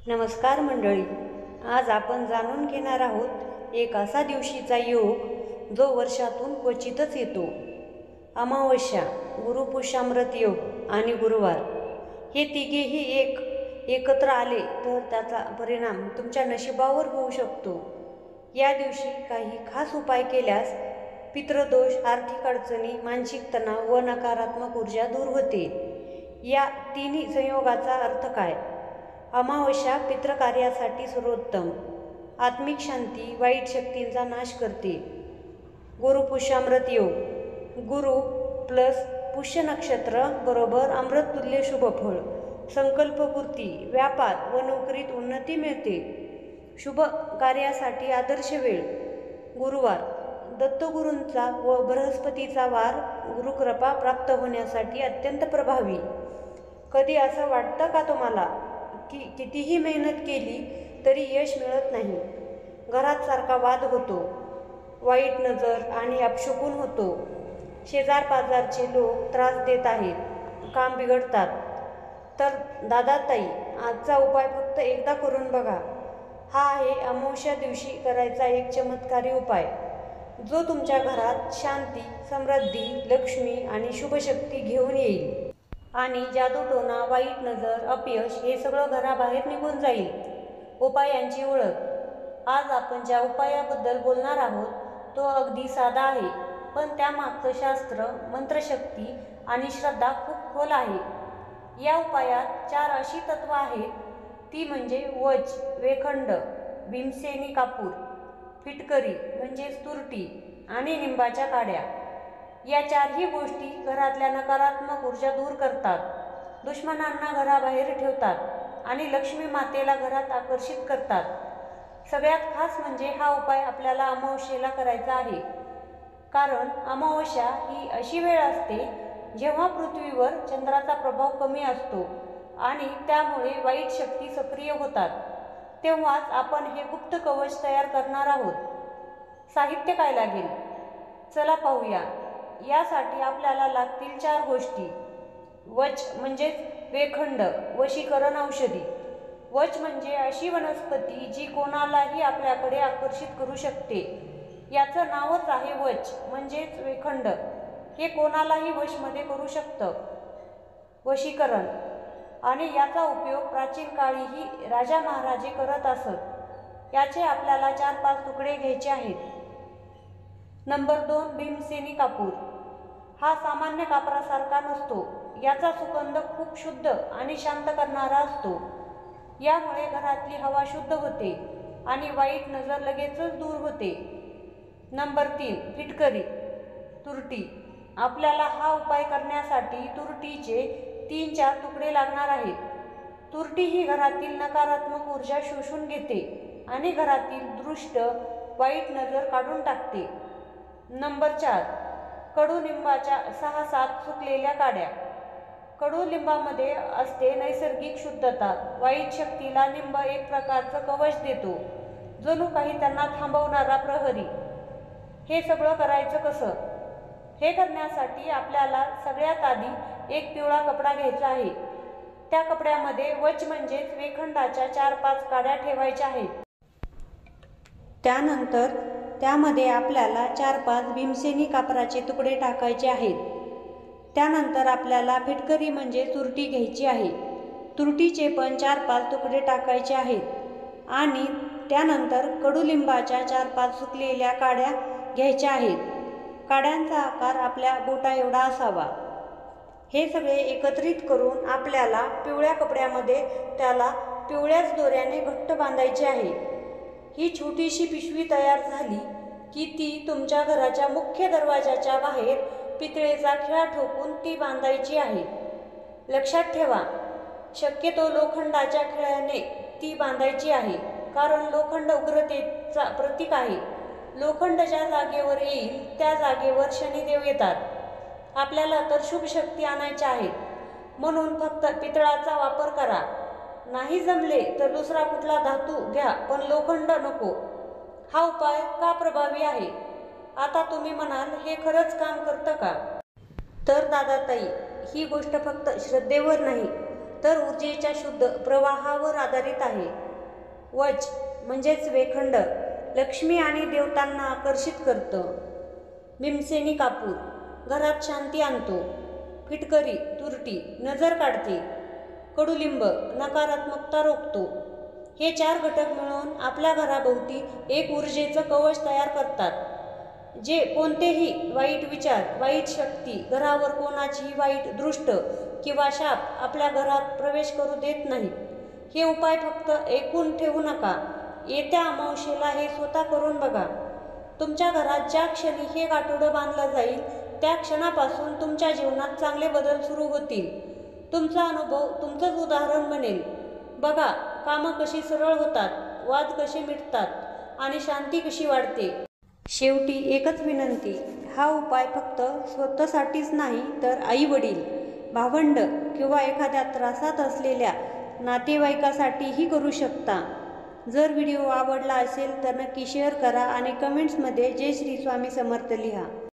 नमस्कार मंडळी, आज आपण जाणून घेणार आहोत एक असा दिवशीचा योग जो वर्षातून क्वचितच येतो. अमावस्या, गुरुपुष्यामृत योग आणि गुरुवार हे तिघेही एकत्र आले तर त्याचा परिणाम तुमच्या नशिबावर होऊ शकतो. या दिवशी काही खास उपाय केल्यास पितृदोष, आर्थिक अडचणी, मानसिक तणाव व नकारात्मक ऊर्जा दूर होते. या तिन्ही संयोगाचा अर्थ काय? अमावस्या पितृकार्यासाठी सर्वोत्तम, आत्मिक शांती, वाईट शक्तींचा नाश करते. गुरुपुष्यामृत योग, गुरु प्लस पुष्य नक्षत्र बरोबर अमृततुल्य शुभफळ, संकल्पपूर्ती, व्यापार व नोकरीत उन्नती मिळते. शुभ कार्यासाठी आदर्श वेळ गुरुवार, दत्तगुरूंचा व बृहस्पतीचा वार गुरुकृपा प्राप्त होण्यासाठी अत्यंत प्रभावी. कधी असं वाटतं का तुम्हाला की कितीही मेहनत केली तरी यश मिळत नाही? घरात सारखा वाद होतो, वाईट नजर आणि अपशकुन होतो, शेजार-पाजारचे लोक त्रास देत आहेत, काम बिघडतात, तर दादा-ताई, आजचा उपाय फक्त एकदा करून बघा. हा आहे अमावस्या दिवशी करायचा एक चमत्कारी उपाय जो तुमच्या घरात शांती, समृद्धी, लक्ष्मी आणि शुभशक्ती घेऊन येईल आणि जादूटोणा, वाईट नजर, अपयश हे सगळं घराबाहेर निघून जाईल. उपायांची ओळख. आज आपण ज्या उपायाबद्दल बोलणार आहोत तो अगदी साधा आहे, पण त्यामागचं शास्त्र, मंत्रशक्ती आणि श्रद्धा खूप खोल आहे. या उपायात 4 अशी तत्व आहेत, ती म्हणजे वच, वेखंड, भीमसेनी कापूर, फिटकरी म्हणजेच तुरटी आणि लिंबाच्या काड्या. या 4ही गोष्टी घरातल्या नकारात्मक ऊर्जा दूर करतात, दुश्मनांना घराबाहेर ठेवतात आणि लक्ष्मी मातेला घरात आकर्षित करतात. सगळ्यात खास म्हणजे हा उपाय आपल्याला अमावस्येला करायचा आहे, कारण अमावस्या ही अशी वेळ असते जेव्हा पृथ्वीवर चंद्राचा प्रभाव कमी असतो आणि त्यामुळे वाईट शक्ती सक्रिय होतात. तेव्हाच आपण हे गुप्त कवच तयार करणार आहोत. साहित्य काय लागेल? चला पाहूया. यासाठी आपल्याला लागतील 4 गोष्टी. वच म्हणजेच वेखंड, वशीकरण औषधी. वच म्हणजे अशी वनस्पती जी कोणालाही आपल्याकडे आकर्षित करू शकते. याचं नावच आहे वच म्हणजेच वेखंड. हे कोणालाही वशमध्ये करू शकतं. वशीकरण आणि याचा उपयोग प्राचीन काळीही राजा महाराजे करत असत. याचे आपल्याला 4-5 तुकडे घ्यायचे आहेत. नंबर 2, भीमसेनी कापूर. हा सामान्य कापरासारखा नसतो. याचा सुगंध खूप शुद्ध आणि शांत करणारा असतो. यामुळे घरातली हवा शुद्ध होते आणि वाईट नजर लगेचच दूर होते. नंबर 3, फिटकरी, तुरटी. आपल्याला हा उपाय करण्यासाठी तुरटीचे 3-4 तुकडे लागणार आहेत. तुरटी ही घरातील नकारात्मक ऊर्जा शोषून घेते आणि घरातील दृष्ट, वाईट नजर काढून टाकते. नंबर 4, कडुलिंबाच्या 6-7 सुकलेल्या काड्या. कडुलिंबामध्ये असते नैसर्गिक शुद्धता. वाईट शक्तीला लिंब एक प्रकारचं कवच देतो, जणू काही त्यांना थांबवणारा प्रहरी. हे सगळं करायचं कसं? हे करण्यासाठी आपल्याला सगळ्यात आधी एक पिवळा कपडा घ्यायचा आहे. त्या कपड्यामध्ये वच म्हणजेच वेखंडाच्या 4-5 काड्या ठेवायच्या आहेत. त्यानंतर त्यामध्ये आपल्याला 4-5 भीमसेनी कापराचे तुकडे टाकायचे आहेत. त्यानंतर आपल्याला फिटकरी म्हणजे तुरटी घ्यायची आहे. तुरटीचे पण 4-5 तुकडे टाकायचे आहेत आणि त्यानंतर कडुलिंबाच्या 4-5 सुकलेल्या काड्या घ्यायच्या आहेत. काड्यांचा आकार आपल्या बोटा एवढा असावा. हे सगळे एकत्रित करून आपल्याला पिवळ्या कपड्यामध्ये त्याला पिवळ्याच दोऱ्याने घट्ट बांधायचे आहे. ही छोटीशी पिशवी तयार झाली की ती तुमच्या घराच्या मुख्य दरवाजाच्या बाहेर पितळेचा खिळा ठोकून ती बांधायची आहे. लक्षात ठेवा, शक्यतो लोखंडाच्या खिळ्याने ती बांधायची आहे, कारण लोखंड उग्रतेचा प्रतीक आहे. लोखंड ज्या जागेवर येईल त्या जागेवर शनिदेव येतात. आपल्याला तर शुभ शक्ती आणायच्या आहेत, म्हणून फक्त पितळाचा वापर करा. नाही जमले तर दुसरा कुठला धातू घ्या, पण लोखंड नको. हा उपाय का प्रभावी आहे? आता तुम्ही म्हणाल, हे खरंच काम करतं का? तर दादा-ताई, ही गोष्ट फक्त श्रद्धेवर नाही तर ऊर्जेच्या शुद्ध प्रवाहावर आधारित आहे. वच म्हणजेच वेखंड लक्ष्मी आणि देवतांना आकर्षित करतं. भीमसेनी कापूर घरात शांती आणतो. फिटकरी तुरटी नजर काढते. कडुलिंब नकारात्मकता रोखतो. हे 4 घटक मिळून आपल्या घराभोवती एक ऊर्जेचं कवच तयार करतात, जे कोणतेही वाईट विचार, वाईट शक्ती, घरावर कोणाचीही वाईट दृष्ट किंवा शाप आपल्या घरात प्रवेश करू देत नाहीत. हे उपाय फक्त ऐकून ठेवू नका. येत्या अमावस्येला हे स्वतः करून बघा. तुमच्या घरात ज्या क्षणी हे गाठोडं बांधलं जाईल त्या क्षणापासून तुमच्या जीवनात चांगले बदल सुरू होतील. तुमचा अनुभव तुमचंच उदाहरण बनेल. बघा कामं कशी सरळ होतात, वाद कसे मिटतात आणि शांती कशी वाढते. शेवटी एकच विनंती, हा उपाय फक्त स्वतःसाठीच नाही तर आई वडील, भावंड किंवा एखाद्या त्रासात असलेल्या नातेवाईकासाठीही करू शकता. जर व्हिडिओ आवडला असेल तर नक्की शेअर करा आणि कमेंट्समध्ये जय श्री स्वामी समर्थ लिहा.